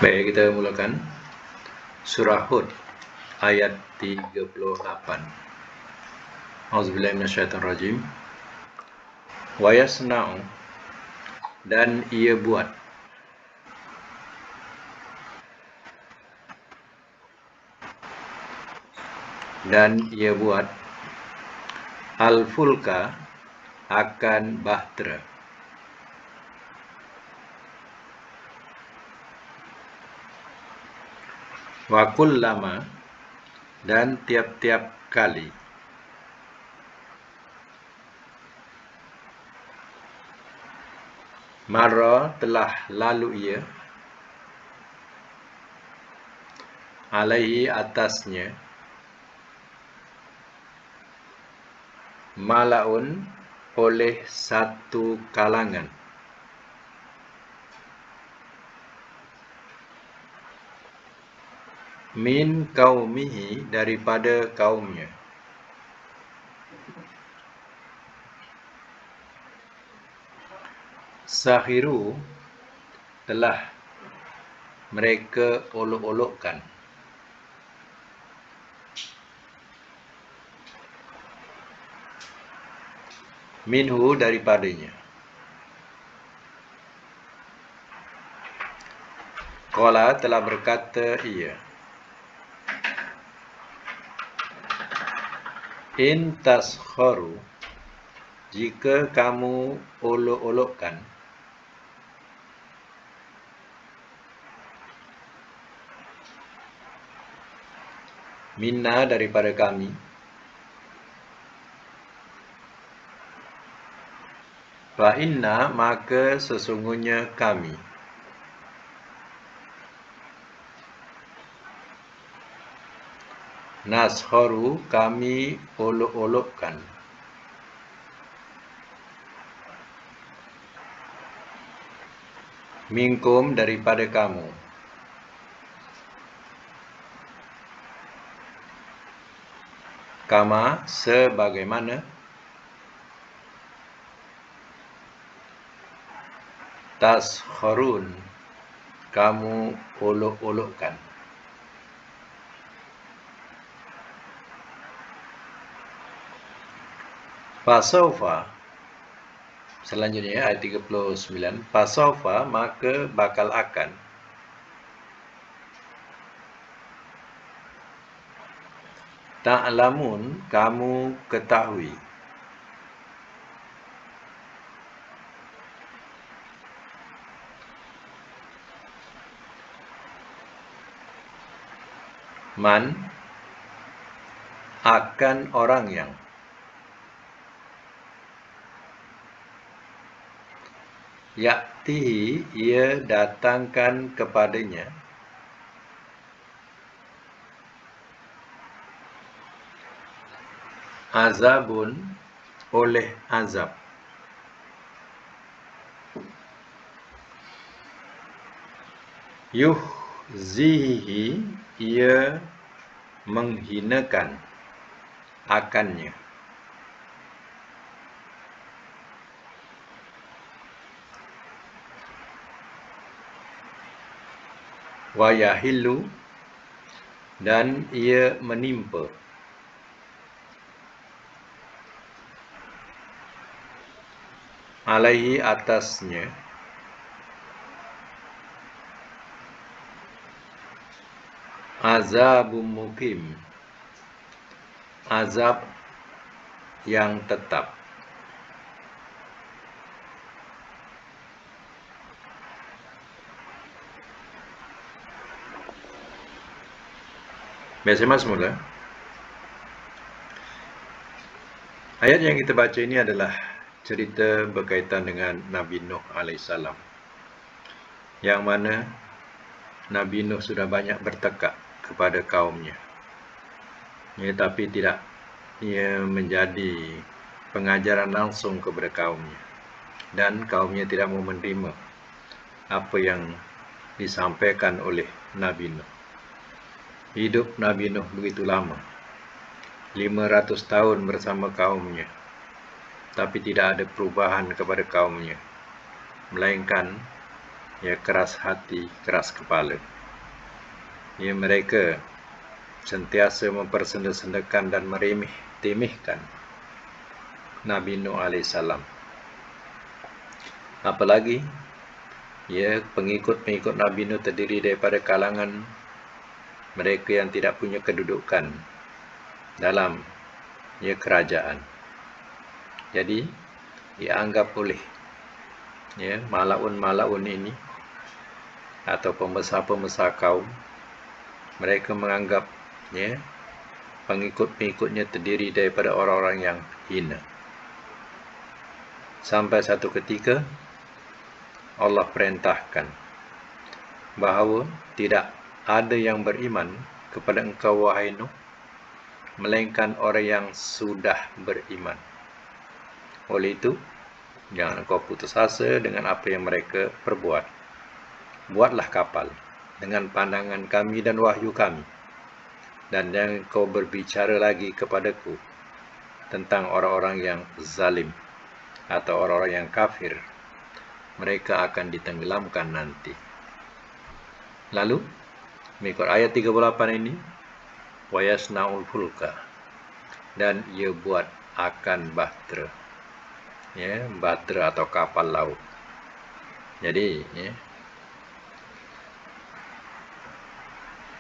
Baik, kita mulakan surah Hud ayat 38. Auzubillahi minasyaitonirrajim. Wa yasna'u, dan ia buat, al-fulka, akan bahtera, wa kullama, dan tiap-tiap kali, marra, telah lalu ia, alaihi, atasnya, malaun, oleh satu kalangan, min kaumihi, daripada kaumnya, sahiru, telah mereka olok-olokkan, minhu, daripadanya. Qala, telah berkata ia, in taskharu, jika kamu olok-olokkan, minna, daripada kami, fa inna, maka sesungguhnya kami, naskharu, kami olok-olokkan, minkum, daripada kamu, kama, sebagaimana, taskharun, kamu olok-olokkan. Fasaufa, selanjutnya ayat 39. Fasaufa, maka bakal akan, ta'lamun, kamu ketahui, man, akan orang yang, yaktihi, ia datangkan kepadanya, azabun, oleh azab, yuhzihi, ia menghinakan akannya, wa yahillu, dan ia menimpa, alaihi, atasnya, azabum mukim, azab yang tetap. Biasa semula. Ayat yang kita baca ini adalah cerita berkaitan dengan Nabi Nuh alaihissalam, yang mana Nabi Nuh sudah banyak bertekad kepada kaumnya, tapi tidak ia menjadi pengajaran langsung kepada kaumnya, dan kaumnya tidak mau menerima apa yang disampaikan oleh Nabi Nuh. Hidup Nabi Nuh begitu lama, 500 tahun bersama kaumnya, tapi tidak ada perubahan kepada kaumnya, melainkan ya keras hati, keras kepala. Ya, mereka sentiasa mempersenda-sendakan dan meremeh-temehkan Nabi Nuh AS. Apalagi, ya, pengikut-pengikut Nabi Nuh terdiri daripada kalangan mereka yang tidak punya kedudukan dalam, ya, kerajaan. Jadi, dianggap oleh, ya, malaun-malaun ini atau pembesar-pembesar kaum, mereka menganggap, ya, pengikut-pengikutnya terdiri daripada orang-orang yang hina. Sampai satu ketika Allah perintahkan bahawa tidak ada yang beriman kepada engkau wahai Nuh, melainkan orang yang sudah beriman. Oleh itu, jangan engkau putus asa dengan apa yang mereka perbuat. Buatlah kapal dengan pandangan kami dan wahyu kami, dan jangan engkau berbicara lagi kepadaku tentang orang-orang yang zalim atau orang-orang yang kafir. Mereka akan ditenggelamkan nanti. Lalu, mengikut ayat 38 ini, wayasnaul fulka, dan ia buat akan bahtera, ya, bahtera atau kapal laut. Jadi, ya,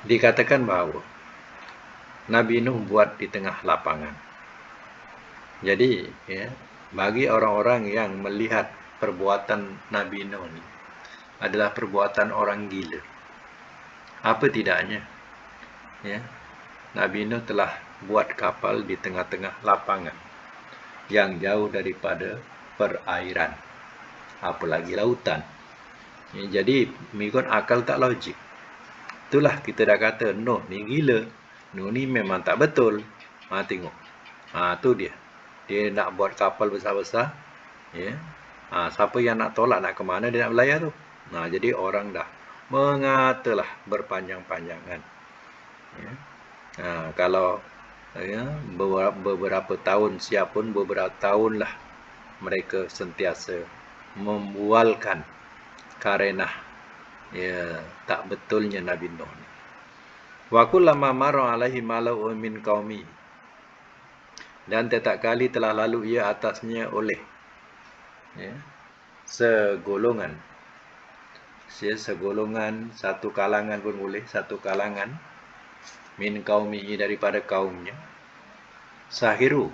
dikatakan bahawa Nabi Nuh buat di tengah lapangan. Jadi, ya, bagi orang-orang yang melihat perbuatan Nabi Nuh ini adalah perbuatan orang gila. Apa tidaknya, ya, Nabi Nuh telah buat kapal di tengah-tengah lapangan yang jauh daripada perairan, apalagi lautan. Ya, jadi, mengikut akal tak logik. Itulah kita dah kata, Nuh ni gila. Nuh ni memang tak betul. Tengok. Tu dia. Dia nak buat kapal besar-besar. Ya. Siapa yang nak tolak, nak ke mana dia nak berlayar tu. Jadi orang dah mengatalah berpanjang-panjangan. Ya. Kalau, ya, beberapa tahun siap pun, beberapa tahunlah mereka sentiasa membualkan karena, ya, tak betulnya Nabi Nuh ni. Wa kullama marra alaihi mala'un min qaumi, dan setiap kali telah lalu ia atasnya oleh, ya, segolongan, satu kalangan pun boleh, satu kalangan, min qaumihi, daripada kaumnya, sahiru,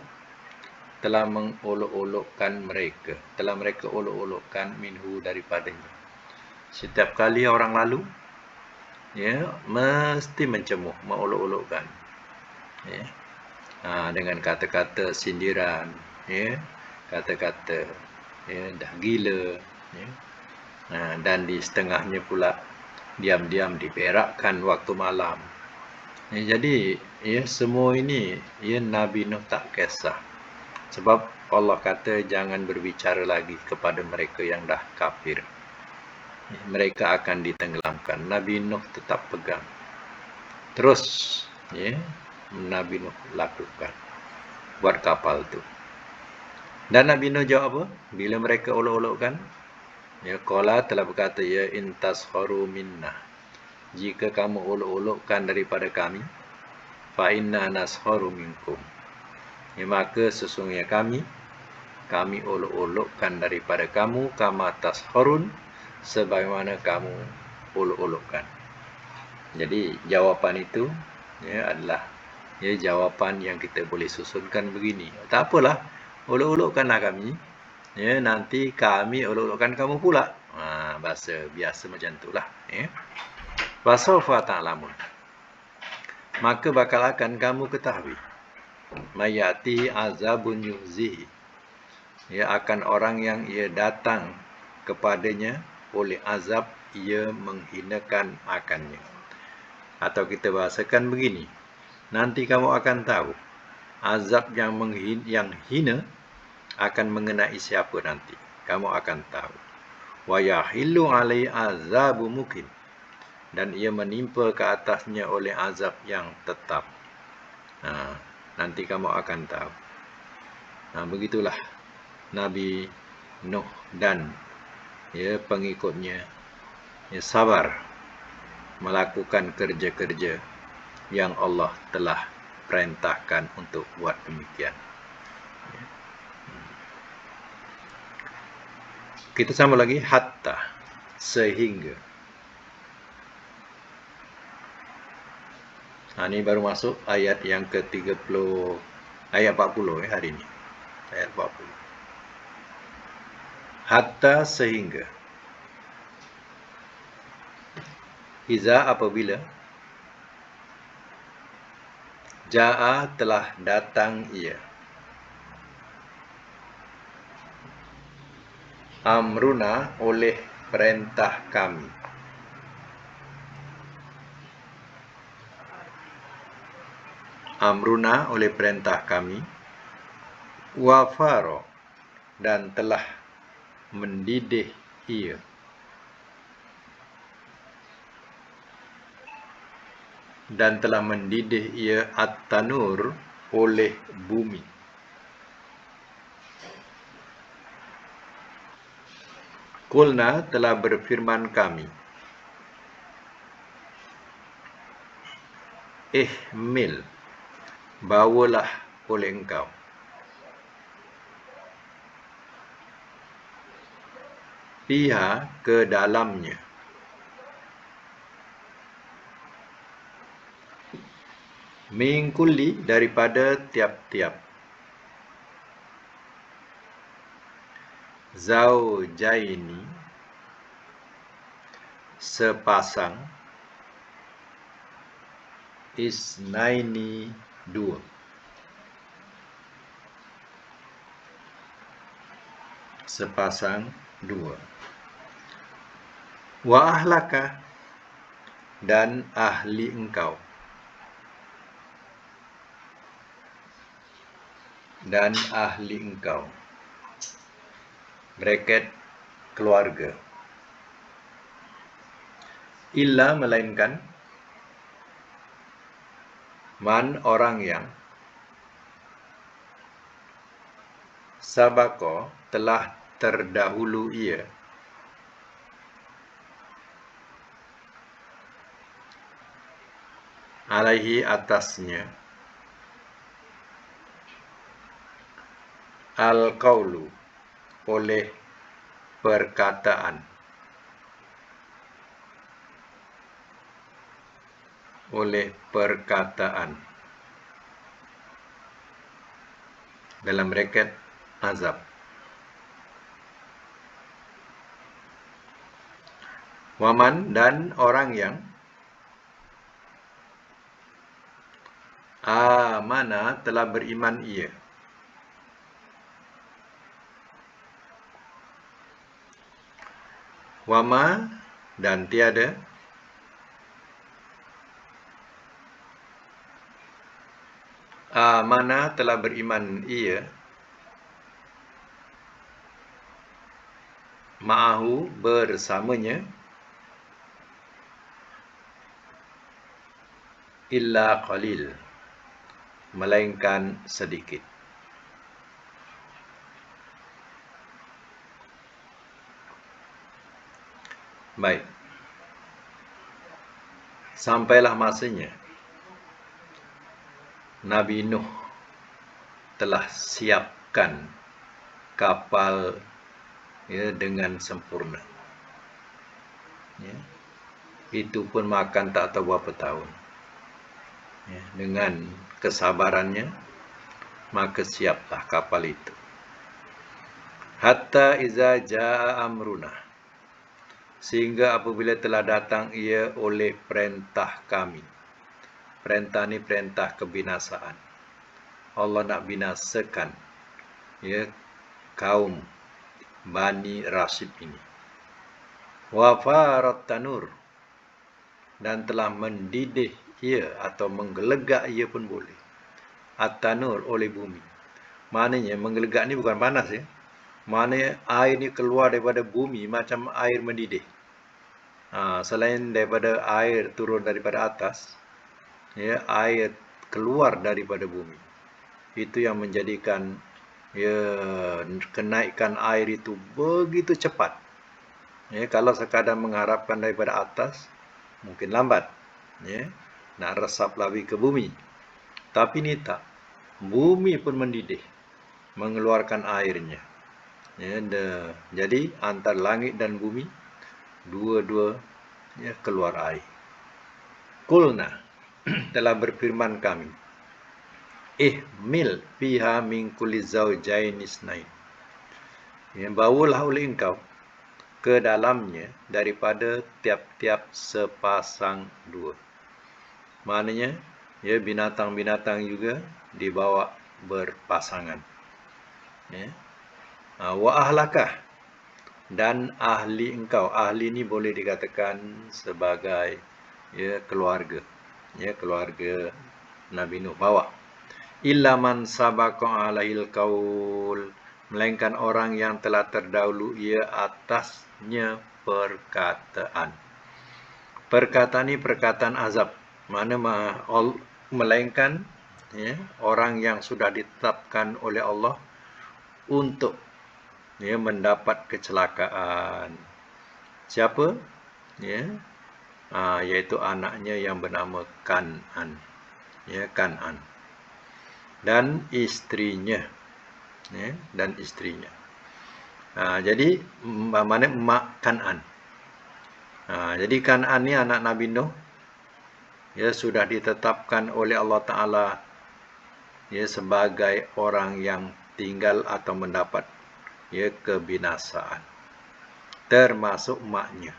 telah mengolok-olokkan mereka, telah mereka olok-olokkan minhu, daripadanya. Setiap kali orang lalu, ya, mesti mencemuh, mengolok-olokkan, ya, dengan kata-kata sindiran, ya, kata-kata, ya, dah gila, ya. Dan di setengahnya pula diam-diam diberakkan waktu malam. Jadi, ya, semua ini, ya, Nabi Nuh tak kisah. Sebab Allah kata jangan berbicara lagi kepada mereka yang dah kafir. Mereka akan ditenggelamkan. Nabi Nuh tetap pegang. Terus, ya, Nabi Nuh lakukan, buat kapal tu. Dan Nabi Nuh jawab apa? Bila mereka olok-olokkan, ya, qala, telah berkata, ya intasharu minna, jika kamu olok-olokkan daripada kami, fa inna nasharu minkum, ya, maka sesungguhnya kami olok-olokkan daripada kamu, kama tasharun, sebagaimana kamu olok-olokkan. Jadi jawapan itu, ya, adalah, ya, jawapan yang kita boleh susunkan begini. Tak apalah, olok-olokkanlah kami, ya, nanti kami olok-olokkan kamu pula. Bahasa biasa macam itulah, ya. Fasawfa ta'lamun, maka bakal akan kamu ketahui, mayati azabun yuzihi, ya, akan orang yang ia datang kepadanya oleh azab ia menghinakan akannya. Atau kita bahasakan begini, nanti kamu akan tahu azab yang hina akan mengenai siapa nanti. Kamu akan tahu. Wa yahillu alai azabu mukin, dan ia menimpa ke atasnya oleh azab yang tetap. Nanti kamu akan tahu. Begitulah Nabi Nuh dan, ya, pengikutnya ya, sabar melakukan kerja-kerja yang Allah telah perintahkan untuk buat demikian. Kita sama lagi, hatta, sehingga. Ini baru masuk ayat yang ke-30, ayat 40 hari ini. Ayat 40. Hatta, sehingga. Iza, apabila. Ja'a, telah datang ia. Amruna, oleh perintah kami. Amruna, oleh perintah kami. Wafaro, dan telah mendidih ia. Dan telah mendidih ia at-tanur, oleh bumi. Qulna, telah berfirman kami. Ihmil, bawalah oleh engkau. Fiha, ke dalamnya. Min kulli, daripada tiap-tiap. Zaujaini, sepasang. Isnaini, dua. Sepasang, dua. Wa ahlaka, dan ahli engkau. Dan ahli engkau. Bracket, keluarga. Illa, melainkan. Man, orang yang. Sabako, telah terdahulu ia. Alaihi, atasnya. Al-qawlu, oleh perkataan. Oleh perkataan. Dalam bracket, azab. Waman, dan orang yang. Amana, telah beriman ia. Wama, dan tiada. Amana, telah beriman ia. Ma'ahu, bersamanya. Illa qalil, melainkan sedikit. Baik. Sampailah masanya Nabi Nuh telah siapkan kapal, ya, dengan sempurna. Ya. Itu pun makan tak tahu berapa tahun. Ya. Dengan kesabarannya, maka siaplah kapal itu. Hatta iza jaa amruna, sehingga apabila telah datang ia oleh perintah kami. Perintah ini perintah kebinasaan. Allah nak binasakan, ya, kaum Bani Rasyid ini. Wa farat tanur, dan telah mendidih ia atau menggelegak ia pun boleh. At-tanur, oleh bumi. Maknanya menggelegak ni bukan panas, ya. Maknanya air ni keluar daripada bumi macam air mendidih. Selain daripada air turun daripada atas, ya, air keluar daripada bumi. Itu yang menjadikan, ya, kenaikan air itu begitu cepat. Ya, kalau sekadar mengharapkan daripada atas, mungkin lambat. Ya, nak resap lagi ke bumi. Tapi ini tak. Bumi pun mendidih, mengeluarkan airnya. Ya, jadi antara langit dan bumi, dua-dua ya, keluar air. Kulna telah berfirman kami, ihmil fiha min kulli zawjain isnain. Ya, bawalah oleh engkau ke dalamnya daripada tiap-tiap sepasang dua. Maknanya, ya, binatang-binatang juga dibawa berpasangan. Ya. Wa ahlakah, dan ahli engkau. Ahli ini boleh dikatakan sebagai ya, keluarga. Ya, keluarga Nabi Nuh bawa. Illa man sabaqa alaihil qaul, melainkan orang yang telah terdahulu ia atasnya perkataan. Perkataan ini perkataan azab. Mana melainkan ya, orang yang sudah ditetapkan oleh Allah untuk ya, mendapat kecelakaan. Siapa? Ya, yaitu anaknya yang bernama Kan'an. Ya, Kan'an. Dan istrinya. Ya, dan istrinya. Jadi mana mak Kan'an. Jadi Kan'an ni anak Nabi Nuh ya, sudah ditetapkan oleh Allah Ta'ala ya, sebagai orang yang tinggal atau mendapat ya, kebinasaan, termasuk maknya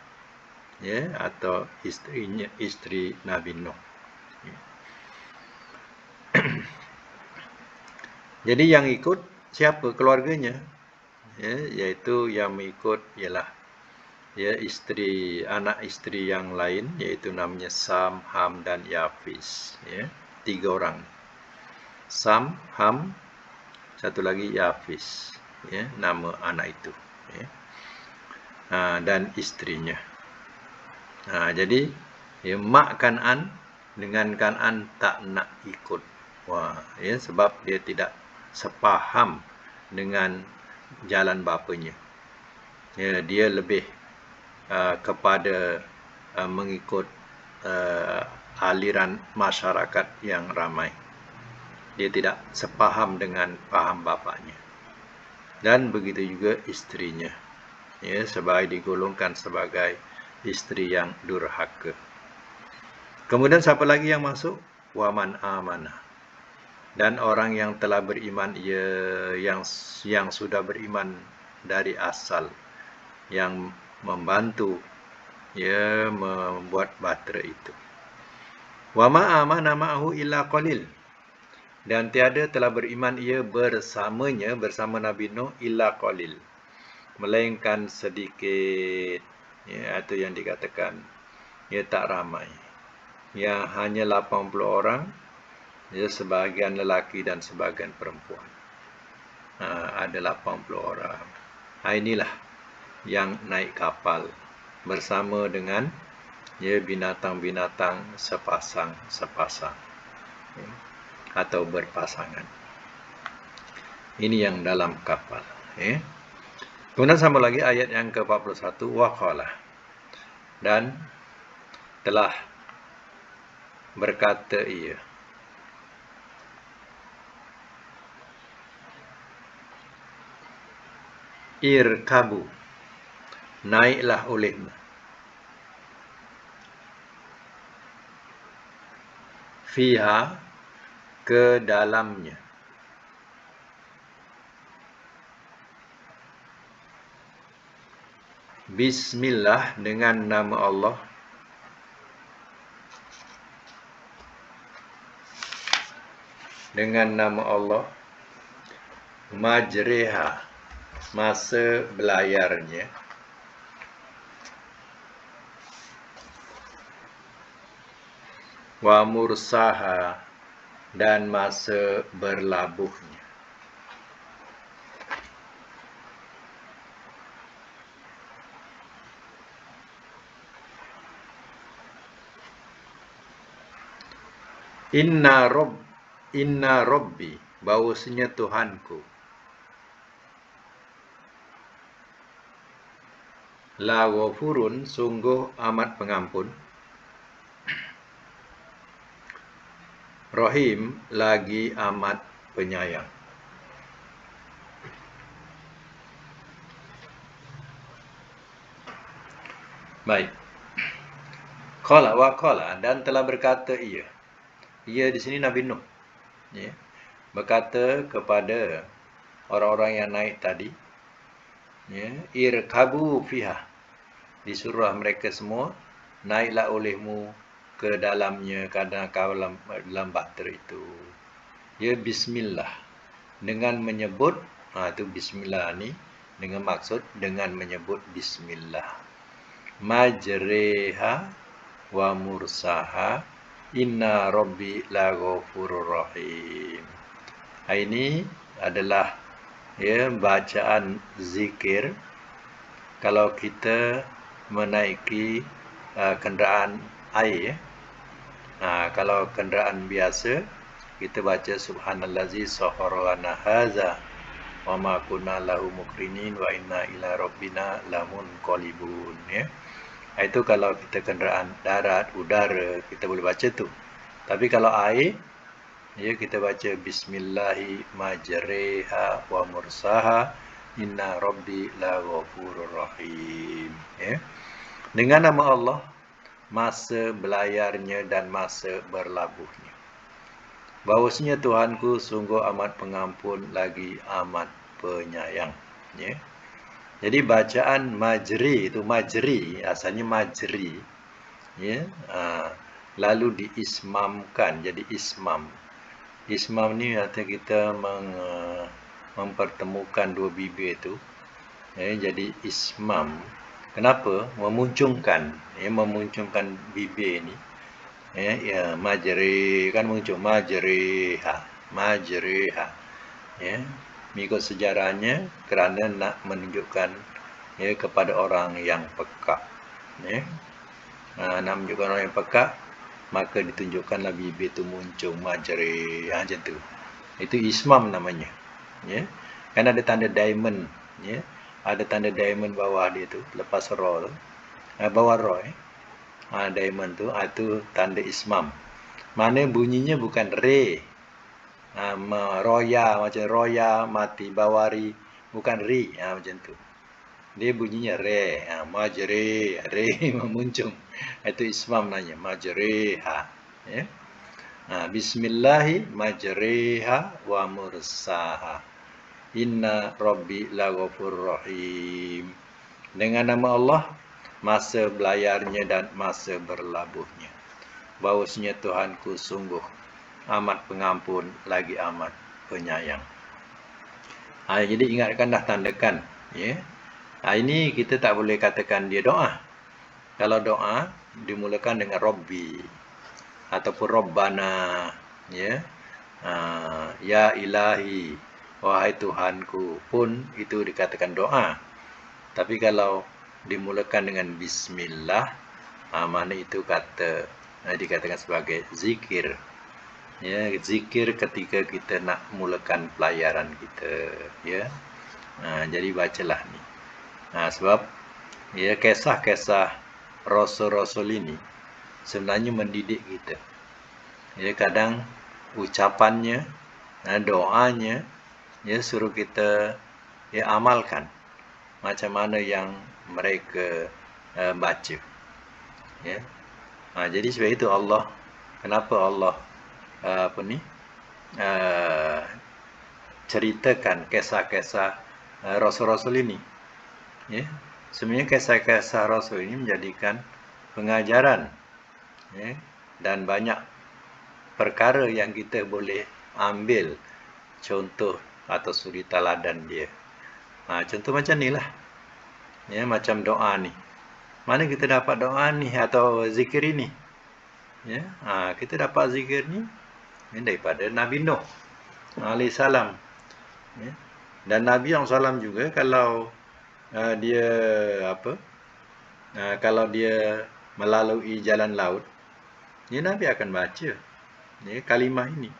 ya, atau istrinya, istri Nabi Nuh. Jadi yang ikut siapa? Keluarganya ya, yaitu yang mengikut ialah ya, istri, anak istri yang lain, yaitu namanya Sam, Ham dan Yafis ya, 3 orang. Sam, Ham, satu lagi Yafis ya, nama anak itu ya. Dan istrinya. Jadi ya, mak Kan'an dengan Kan'an tak nak ikut. Ya, sebab dia tidak sepaham dengan jalan bapanya. Ya, dia lebih kepada mengikut aliran masyarakat yang ramai. Dia tidak sepaham dengan paham bapaknya. Dan begitu juga istrinya. Ya, sebagai digolongkan sebagai istri yang durhaka. Kemudian siapa lagi yang masuk? Waman amanah. Dan orang yang telah beriman, yang sudah beriman dari asal, yang membantu ya, membuat bahtera itu. Wama amana ma'ahu illa qalil. Dan tiada telah beriman ia bersamanya, bersama Nabi Nuh, illa qalil, melainkan sedikit ya, itu yang dikatakan ya, tak ramai. Ya, hanya 80 orang ya, sebahagian lelaki dan sebahagian perempuan. Ada 80 orang. Inilah yang naik kapal bersama dengan ya, binatang-binatang sepasang ya, atau berpasangan. Ini yang dalam kapal ya. Kemudian sama lagi ayat yang ke-41, waqala, dan telah berkata ia, irkabu, naiklah olehmu, fiha, ke dalamnya, bismillah, dengan nama Allah, dengan nama Allah, majreha, masa belayarnya, wa mursaha, dan masa berlabuhnya. Inna Rabbi, bahwasanya Tuhanku, La ghafurun, sungguh amat pengampun. Rahim, lagi amat penyayang. Baik. Qala wa qala, dan telah berkata ia. Ia di sini Nabi Nuh. Ya. Berkata kepada orang-orang yang naik tadi. Ya, irkabu fiha. Disuruh mereka semua, naiklah olehmu ke dalamnya, kadang kau dalam bahtera itu. Ya, bismillah. Dengan menyebut, itu bismillah ni, dengan maksud, dengan menyebut bismillah. Majreha wa mursaha, inna rabbi laghafurur rahim. Ini adalah bacaan zikir kalau kita menaiki kenderaan air. Kalau kenderaan biasa, kita baca subhanallazi sakhkhara lana hadza wa ma kunna lahu muqrinin wa inna ila rabbina lamunqalibun. Itu kalau kita kenderaan darat, udara, kita boleh baca tu. Tapi kalau air, kita baca bismillahi majreha wa mursaha, inna rabbi laghafurur rahim. Dengan nama Allah, masa belayarnya dan masa berlabuhnya. Bahawasanya Tuhanku sungguh amat pengampun lagi amat penyayang. Jadi bacaan majri itu majri, asalnya majri. Lalu diismamkan jadi ismam. Ismam ni artinya kita mempertemukan dua bibir itu. Jadi ismam. Kenapa? Memuncungkan. Memuncungkan bibir ni. Majri kan muncul majriha. Majriha. Mengikut sejarahnya kerana nak menunjukkan kepada orang yang peka. Nak menunjukkan orang yang peka, maka ditunjukkanlah bibir itu muncul majri, macam tu. Itu ismam namanya. Kan ada tanda diamond, ada tanda diamond bawah dia tu, lepas ra tu. Bawah ra diamond tu, itu tanda ismam. Mana bunyinya bukan re. Roya, macam roya mati bawari, bukan ri, macam tu. Dia bunyinya re, majri, re memuncung. Itu ismam namanya, majriha. Bismillahi majriha wa mursaha, inna rabbi laghafurur rahim. Dengan nama Allah, masa belayarnya dan masa berlabuhnya. Bahawasanya Tuhanku sungguh amat pengampun lagi amat penyayang. Jadi ingatkanlah, tandakan. Ini kita tak boleh katakan dia doa. Kalau doa dimulakan dengan Rabbi ataupun Rabbana, ya ilahi, wahai Tuhanku pun itu dikatakan doa. Tapi kalau dimulakan dengan bismillah, mana itu dikatakan sebagai zikir. Zikir ketika kita nak mulakan pelayaran kita. Jadi bacalah ni. Sebab kisah-kisah rasul-rasul ini sebenarnya mendidik kita. Kadang ucapannya, doanya, suruh kita amalkan macam mana yang mereka baca. Jadi sebab itu Allah, kenapa Allah ceritakan kisah-kisah rasul-rasul ini. Sebenarnya kisah-kisah rasul ini menjadikan pengajaran, dan banyak perkara yang kita boleh ambil contoh atau suri teladan dia. Contoh macam ni lah, macam doa ni. Mana kita dapat doa ni atau zikir ini? Kita dapat zikir ni daripada Nabi Nuh alaihissalam. Dan Nabi SAW juga kalau dia kalau dia melalui jalan laut, Nabi akan baca kalimah ini.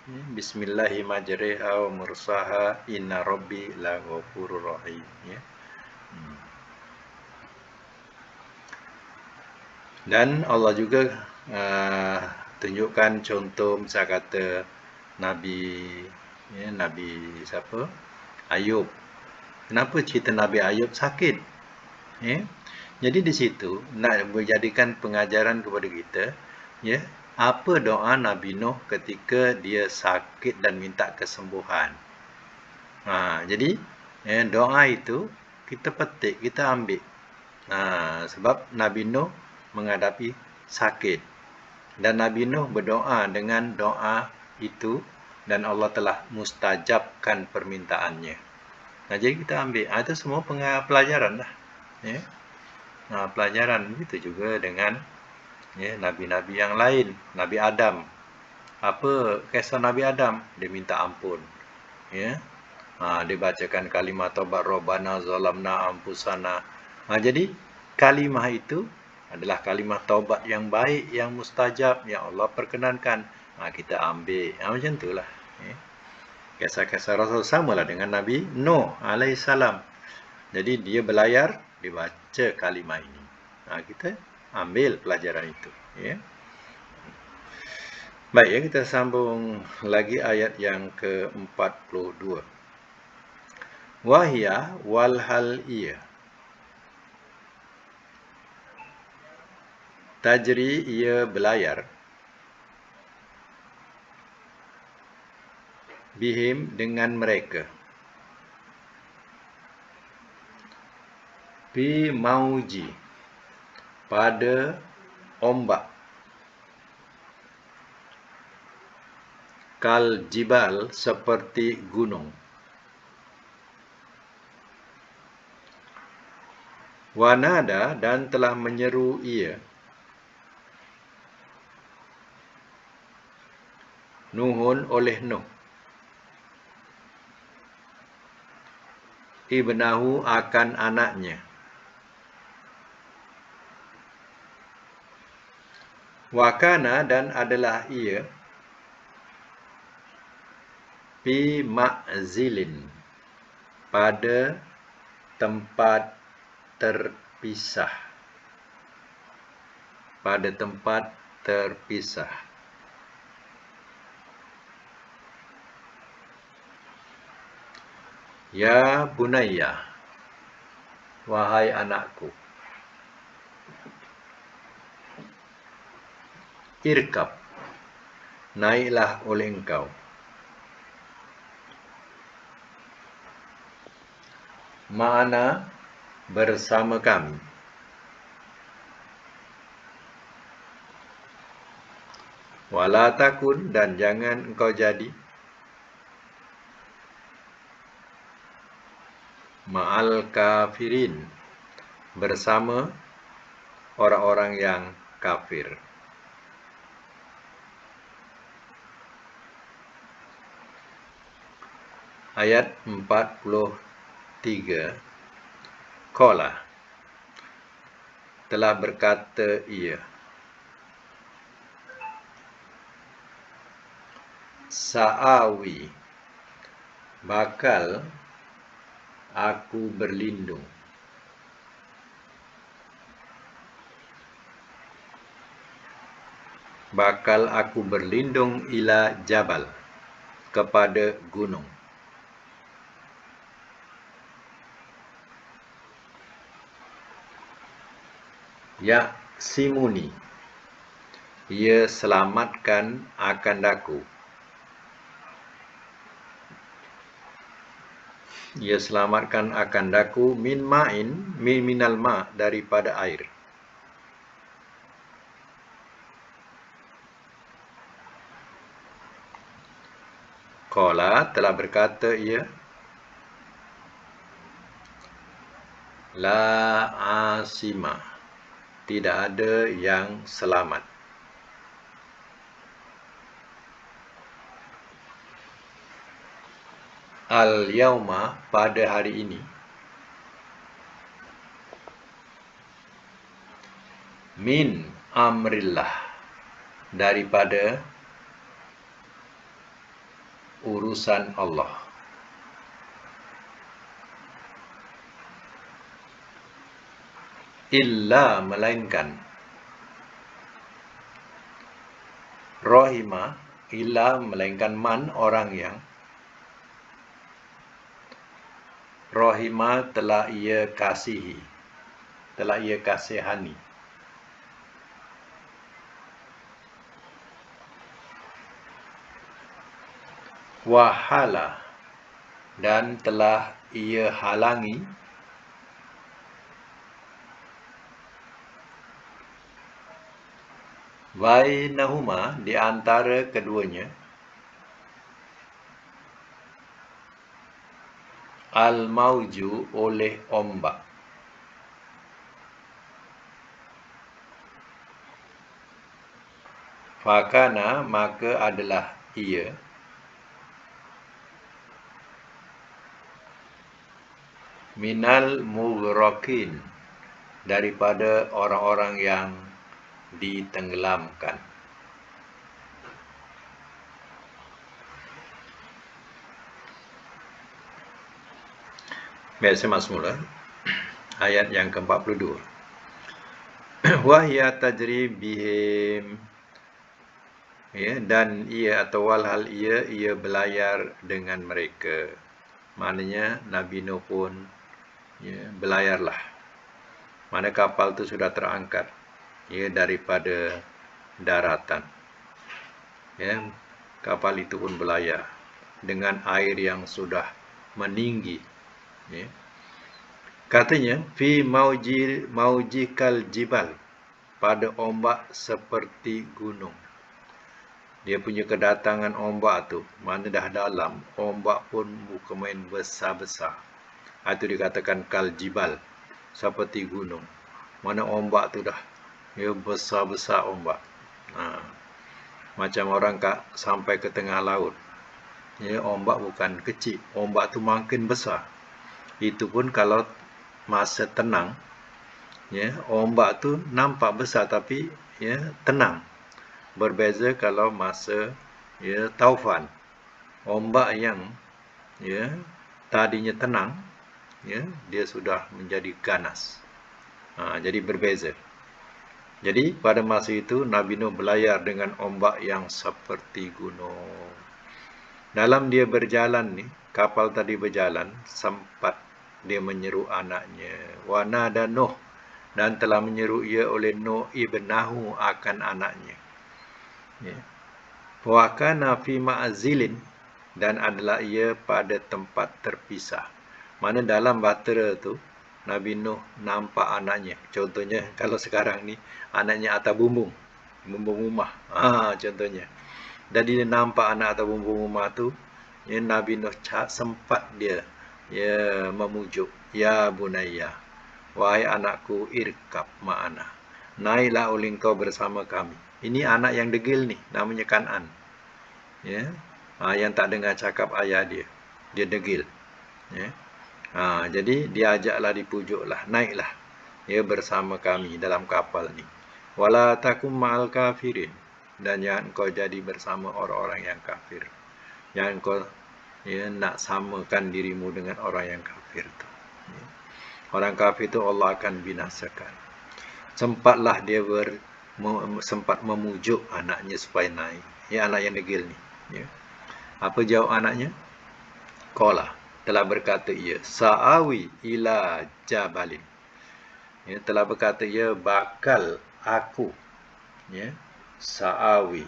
Bismillahi majriha wa mursaha, inna rabbi laghafurur rahim. Dan Allah juga tunjukkan contoh misal kata Nabi Nabi siapa? Ayub. Kenapa cerita Nabi Ayub sakit? Ya. Jadi di situ nak menjadikan pengajaran kepada kita, ya, apa doa Nabi Nuh ketika dia sakit dan minta kesembuhan. Jadi doa itu kita petik, kita ambil. Sebab Nabi Nuh menghadapi sakit dan Nabi Nuh berdoa dengan doa itu dan Allah telah mustajabkan permintaannya. Jadi kita ambil. Itu semua pelajaran lah. Ya. Pelajaran begitu juga dengan nabi-nabi yang lain. Nabi Adam. Apa kisah Nabi Adam? Dia minta ampun. Ya. Dia bacakan kalimah taubat Rabbana zalamna anfusana. Jadi kalimah itu adalah kalimah taubat yang baik, yang mustajab, yang Allah perkenankan. Kita ambil. Macam itulah. Ya. Kisah-kisah Rasul samalah dengan Nabi Nuh alaihissalam. Jadi dia berlayar, dia baca kalimah ini. Kita ambil pelajaran itu. Ya. Baik, ya, kita sambung lagi ayat yang ke-42. Wahya walhal iya. Tajri ia berlayar. Bihim dengan mereka. Bi mauji. Pada ombak. Kal jibal seperti gunung. Wanada dan telah menyeru ia. Nuhun oleh Nuh. Ibnahu akan anaknya. Wakana dan adalah ia. Fi ma'zilin. Pada tempat terpisah. Pada tempat terpisah. Ya bunayya. Wahai anakku. Irkab. Naiklah oleh engkau. Ma'ana bersama kami. Wala takun dan jangan engkau jadi ma'al kafirin bersama orang-orang yang kafir. Ayat 43. Qala telah berkata ia. Sa'awi bakal aku berlindung. Bakal aku berlindung ila jabal kepada gunung. Ya simuni. Ia selamatkan akan daku. Ia selamatkan akan daku min ma'in minal ma' daripada air. Qala telah berkata ia. La asima. Tidak ada yang selamat. Al-yauma pada hari ini. Min amrillah. Daripada urusan Allah. Illa melainkan. Rohima, illa melainkan man orang yang rohima telah ia kasihi, telah ia kasihani. Wahala, dan telah ia halangi bainahuma, di antara keduanya, al-mauju, oleh ombak. Fakana, maka adalah ia, minal mughraqin, daripada orang-orang yang ditenggelamkan. Baik, saya masuk mula. Ayat yang ke-42. Wahya tajri bihim, ya, dan ia atau walhal ia berlayar dengan mereka. Maknanya Nabi Nuh pun, ya, berlayarlah. Mana kapal tu sudah terangkat, ya, daripada daratan. Ya, kapal itu pun berlayar dengan air yang sudah meninggi. Ya. Katanya, fi maujikal jibal, pada ombak seperti gunung. Dia punya kedatangan ombak tu, mana dah dalam, ombak pun bukan main besar-besar. Itu dikatakan kal jibal, seperti gunung. Mana ombak tu dah, ya, besar-besar ombak. Macam orang sampai ke tengah laut. Ya, ombak bukan kecil, ombak tu makin besar. Itu pun kalau masa tenang, ya, ombak tu nampak besar tapi, ya, tenang. Berbeza kalau masa, ya, taufan, ombak yang, ya, tadinya tenang, ya, dia sudah menjadi ganas. Jadi berbeza. Jadi pada masa itu Nabi Nuh berlayar dengan ombak yang seperti gunung. Dalam dia berjalan ni, kapal tadi berjalan, sempat dia menyeru anaknya, wa nada Nuh, dan telah menyeru ia oleh Nuh ibnahu, akan anaknya. Ya. Wa kana fi ma'zilin, dan adalah ia pada tempat terpisah. Mana dalam bahtera tu Nabi Nuh nampak anaknya. Contohnya kalau sekarang ni anaknya atas bumbung rumah. Contohnya. Jadi dia nampak anak atas bumbung rumah tu, ya, Nabi Nuh sempat dia, ya, memujuk, ya bunayya, wahai anakku, irkab ma'ana, naiklah oleh kau bersama kami. Ini anak yang degil ni, namanya Kan'an. Ya. Yang tak dengar cakap ayah dia. Dia degil. Ya. Jadi diajaklah, dipujuklah, naiklah, ya, bersama kami dalam kapal ni. Wala takum ma'al kafirin, dan jangan kau jadi bersama orang-orang yang kafir. Jangan kau, ya, nak samakan dirimu dengan orang yang kafir tu. Ya. Orang kafir tu Allah akan binasakan. Sempatlah dia sempat memujuk anaknya supaya naik. Ya, anak yang degil ni. Ya. Apa jawab anaknya? Qala, telah berkata ia, sa'awi ila jabalin. Ya, telah berkata ia, bakal aku, ya, sa'awi,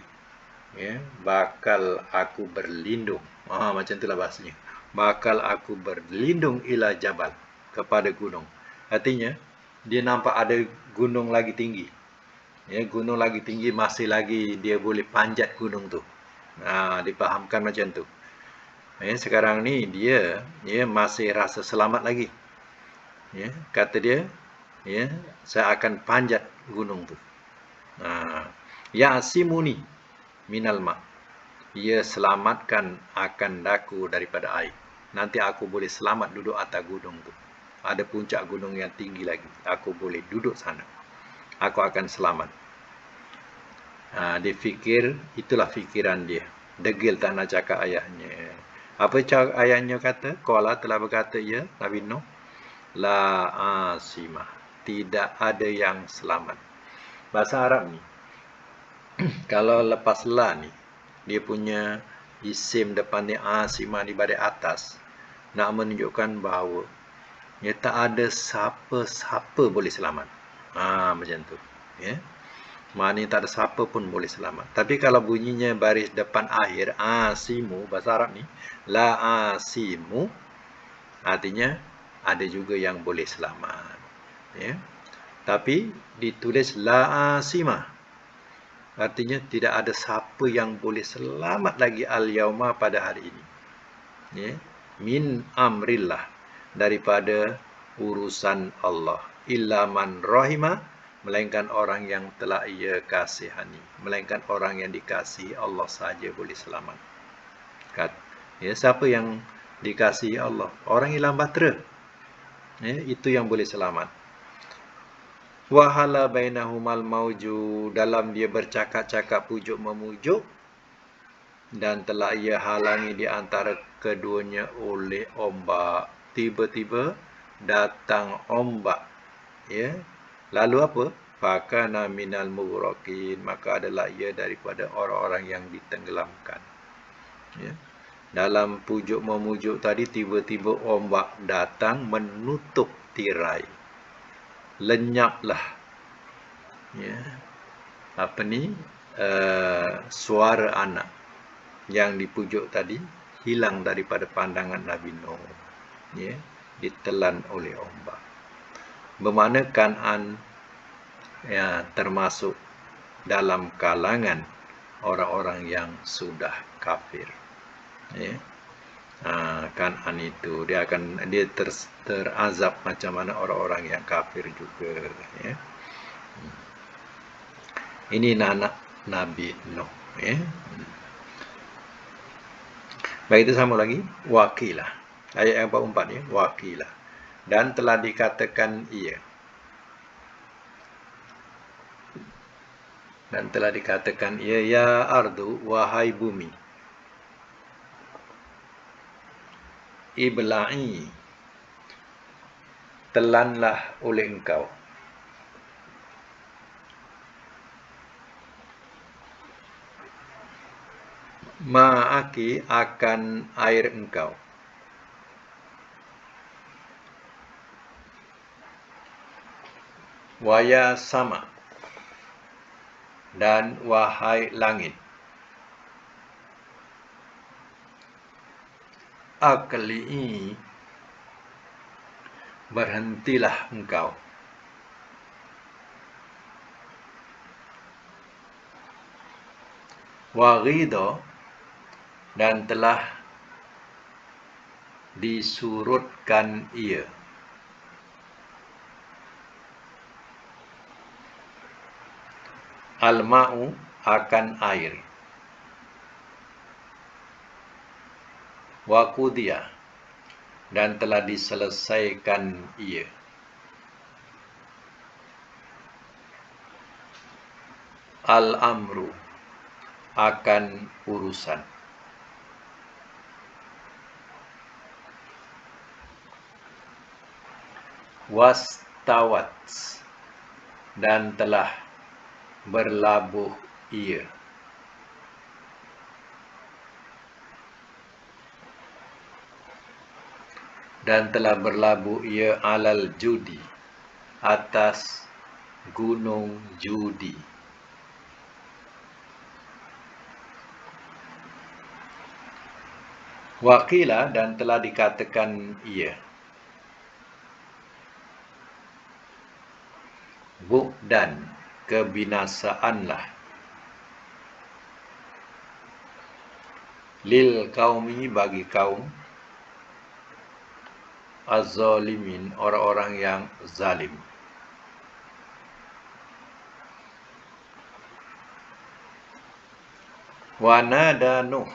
ya, bakal aku berlindung. Macam itulah bahasanya. Bakal aku berlindung ila jabal, kepada gunung. Artinya dia nampak ada gunung lagi tinggi. Ya, gunung lagi tinggi, masih lagi dia boleh panjat gunung tu. Dipahamkan macam tu. Ya, sekarang ni dia, ya, masih rasa selamat lagi. Ya, kata dia, ya, saya akan panjat gunung tu. Ya asimuni minal ma, ia selamatkan akan daku daripada air. Nanti aku boleh selamat duduk atas gunung tu. Ada puncak gunung yang tinggi lagi, aku boleh duduk sana. Aku akan selamat. Dia fikir, itulah fikiran dia. Degil tak nak cakap ayahnya. Apa ayahnya kata? Qala, telah berkata ia, Nabi Nuh, la asimah, tidak ada yang selamat. Bahasa Arab ni, Kalau lepas la ni, dia punya isim depan ni asimah di baris atas, nak menunjukkan bahawa ya tak ada siapa-siapa boleh selamat. Macam tu. Ya. Maknanya tak ada siapa pun boleh selamat. Tapi kalau bunyinya baris depan akhir, asimu, bahasa Arab ni, la asimu, artinya ada juga yang boleh selamat. Ya. Tapi ditulis la asimah, artinya tidak ada siapa yang boleh selamat lagi al-yauma pada hari ini. Ya. Min amrillah, daripada urusan Allah. Illa man rahimah, melainkan orang yang telah ia kasihani. Melainkan orang yang dikasihi Allah sahaja boleh selamat. Ya, siapa yang dikasihi Allah? Orang hilang bahtera. Ya, itu yang boleh selamat. Wahala bainahumal mauju, dalam dia bercakap-cakap pujuk memujuk, dan telah ia halangi di antara keduanya oleh ombak. Tiba-tiba datang ombak. Ya. Lalu apa? Fakana minal mughraqin, maka adalah ia daripada orang-orang yang ditenggelamkan. Ya. Dalam pujuk memujuk tadi, tiba-tiba ombak datang menutup tirai. Lenyaplah. Ya. Apa ni? Suara anak yang dipujuk tadi hilang daripada pandangan Nabi Nuh. Ya. Ditelan oleh ombak. Bermakna Kan'an ya, termasuk dalam kalangan orang-orang yang sudah kafir. Ya. Kan'an itu dia terazab macam mana orang-orang yang kafir juga. Ya. Ini anak Nabi Nuh. Ya. Baik, itu sama lagi. Wakilah. Ayat yang 44 ya. Wakilah. Dan telah dikatakan ia. Dan telah dikatakan ia, ya ardu, wahai bumi, ibla'i, telanlah oleh engkau. Ma'aki, akan air engkau. Waya sama, dan wahai langit, akli'i, berhentilah engkau. Waghidha, dan telah disurutkan ia. Al-ma'u, akan air. Wa qudiya, dan telah diselesaikan ia. Al-amru, akan urusan. Wastawat, dan telah berlabuh ia. Dan telah berlabuh ia alal judi, atas gunung Judi. Wakilah, dan telah dikatakan ia. Bu'dan, kebinasaanlah. Lil qaumi, bagi kaum az-zalimin, orang-orang yang zalim. Wa nada Nuh,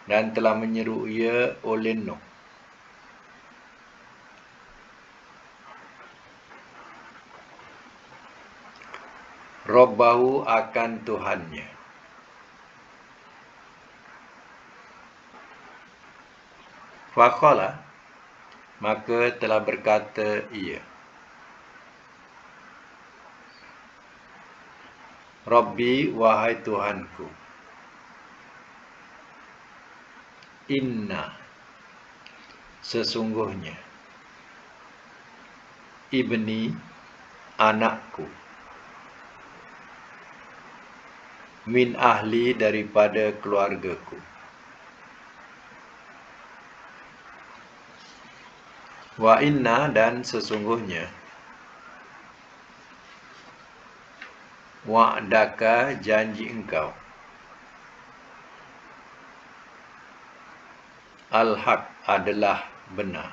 dan telah menyeru ia oleh Nuh. Rabbahu, akan Tuhannya. Faqala, maka telah berkata ia. Rabbi, wahai Tuhanku. Inna, sesungguhnya. Ibni, anakku. Min ahli, daripada keluargaku. Wa inna, dan sesungguhnya. Wa'daka, janji engkau. Al-haq, adalah benar.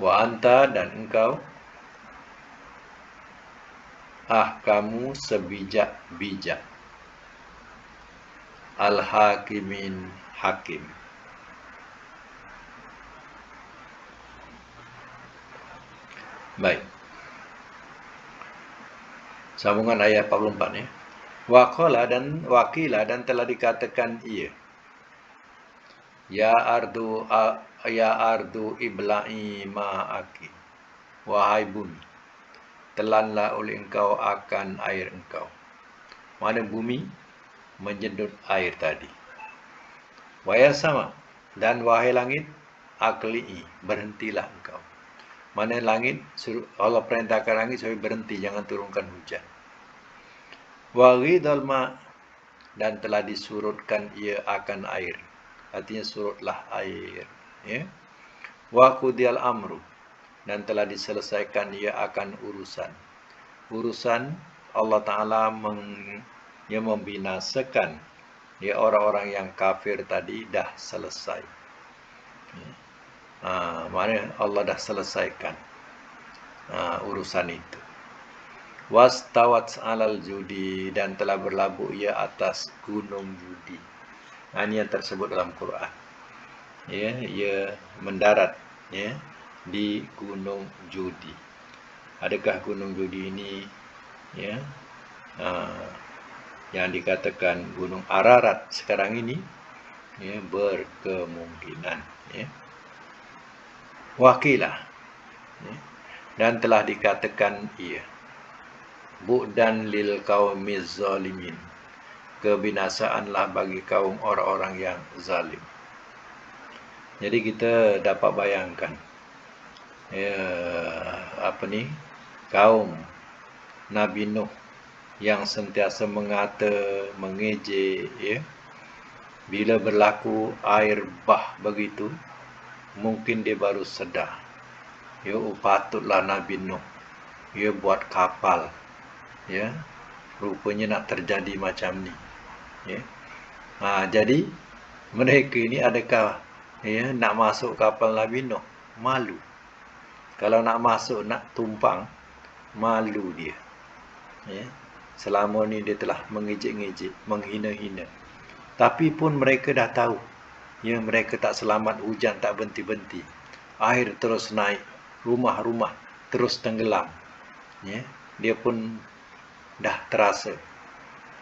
Wa anta, dan engkau. Kamu sebijak-bijak. Al-hakimin, hakim. Baik. Sambungan ayat 44 ya. Waqala, dan wakila, dan telah dikatakan ia. Ya ardu ibla'i ma'aki. Wahai bumi, telanlah oleh engkau akan air engkau. Mana bumi menjedut air tadi. Wahai sama, dan wahai langit, akli'i, berhentilah engkau. Mana langit, Allah perintahkan langit supaya berhenti, jangan turunkan hujan. Waghidal ma, dan telah disurutkan ia akan air. Artinya surutlah air. Ya. Wa qudiyal amru, dan telah diselesaikan ia akan urusan. Urusan Allah Ta'ala membinasakan ya, orang-orang yang kafir tadi dah selesai. Maknanya Allah dah selesaikan urusan itu. Wastawat alal judi, dan telah berlabuh ia atas gunung judi. Ini yang tersebut dalam Quran. Ya, ia mendarat ya di gunung judi. Adakah gunung judi ini ya yang dikatakan gunung Ararat sekarang ini ya, berkemungkinan ya. Wakilah ya, dan telah dikatakan ia bu'dan lil qaumiz zalimin, kebinasaanlah bagi kaum orang-orang yang zalim. Jadi kita dapat bayangkan ya, kaum Nabi Nuh yang sentiasa mengata, mengejek ya. Bila berlaku air bah begitu, mungkin dia baru sedar. Ya, patutlah Nabi Nuh ya buat kapal. Ya, rupanya nak terjadi macam ni. Ya. Jadi mereka ini adakah ya nak masuk kapal Nabi Nuh? Malu. Kalau nak masuk, nak tumpang, malu dia. Ya. Selama ni dia telah mengejek-ngejek, menghina-hina. Tapi pun mereka dah tahu, ya, mereka tak selamat, hujan tak berhenti-henti. Air terus naik, rumah-rumah terus tenggelam. Ya. Dia pun dah terasa.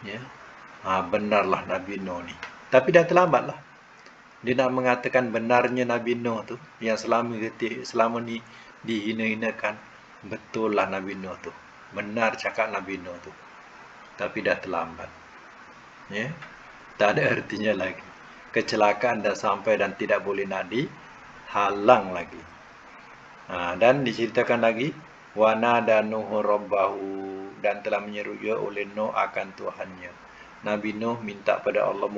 Ya. Benarlah Nabi Nuh ni. Tapi dah terlambatlah. Dia nak mengatakan benarnya Nabi Nuh tu, yang selama ni dihina-hinakan, betul lah Nabi Nuh tu. Benar cakap Nabi Nuh tu. Tapi dah terlambat. Ya. Tak ada artinya lagi. Kecelakaan dah sampai dan tidak boleh nak dihalang lagi. Dan diceritakan lagi, wa nada Nuhu rabbahu, dan telah menyeru ia oleh Nuh akan Tuhannya. Nabi Nuh minta pada Allah,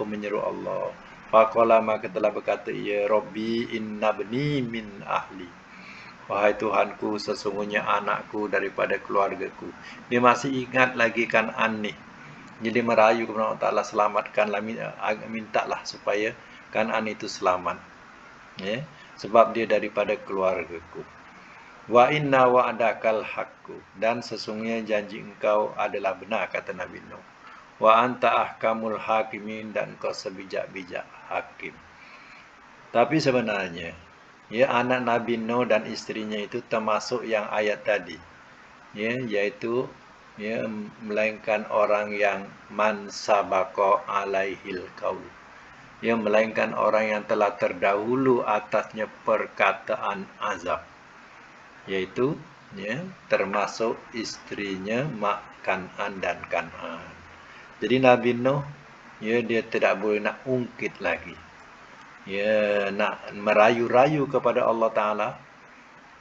menyeru Allah. Faqala, maka telah berkata ia, Rabbi inna bni min ahli. Wahai Tuhanku, sesungguhnya anakku daripada keluargaku. Dia masih ingat lagi Kan'an ni. Jadi merayu kepada Allah Ta'ala, selamatkanlah, mintalah supaya Kan'an itu selamat. Ya? Sebab dia daripada keluargaku. Wa inna wa'adakal haqqu, dan sesungguhnya janji engkau adalah benar, kata Nabi Nuh. Wa anta ahkamul hakimin, dan kau sebijak-bijak hakim. Tapi sebenarnya ya, anak Nabi Nuh dan isterinya itu termasuk yang ayat tadi. Ya, yaitu ya, melainkan orang yang man sabaqa alaihil qaul. Ya, melainkan orang yang telah terdahulu atasnya perkataan azab. Yaitu ya, termasuk istrinya Mak Kan'an dan Kan'an. Jadi Nabi Nuh, ya, dia tidak boleh nak ungkit lagi, ya, nak merayu-rayu kepada Allah Ta'ala,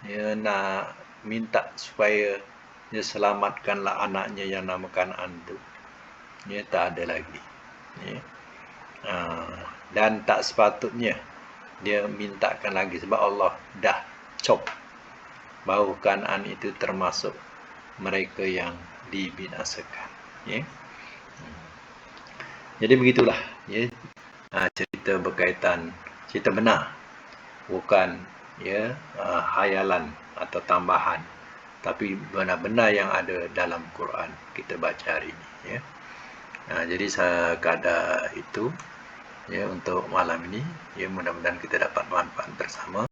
ya, nak minta supaya dia selamatkanlah anaknya yang nama Kan'an itu, ya, tak ada lagi, ya. Dan tak sepatutnya dia mintakan lagi, sebab Allah dah cop bahawa Kan'an itu termasuk mereka yang dibinasakan, ya. Jadi begitulah, ya, cerita berkaitan, cerita benar, bukan, ya, hayalan atau tambahan, tapi benar-benar yang ada dalam Quran kita baca hari ini, ya. Jadi sekadar itu, ya, untuk malam ini, ya, mudah-mudahan kita dapat manfaat bersama.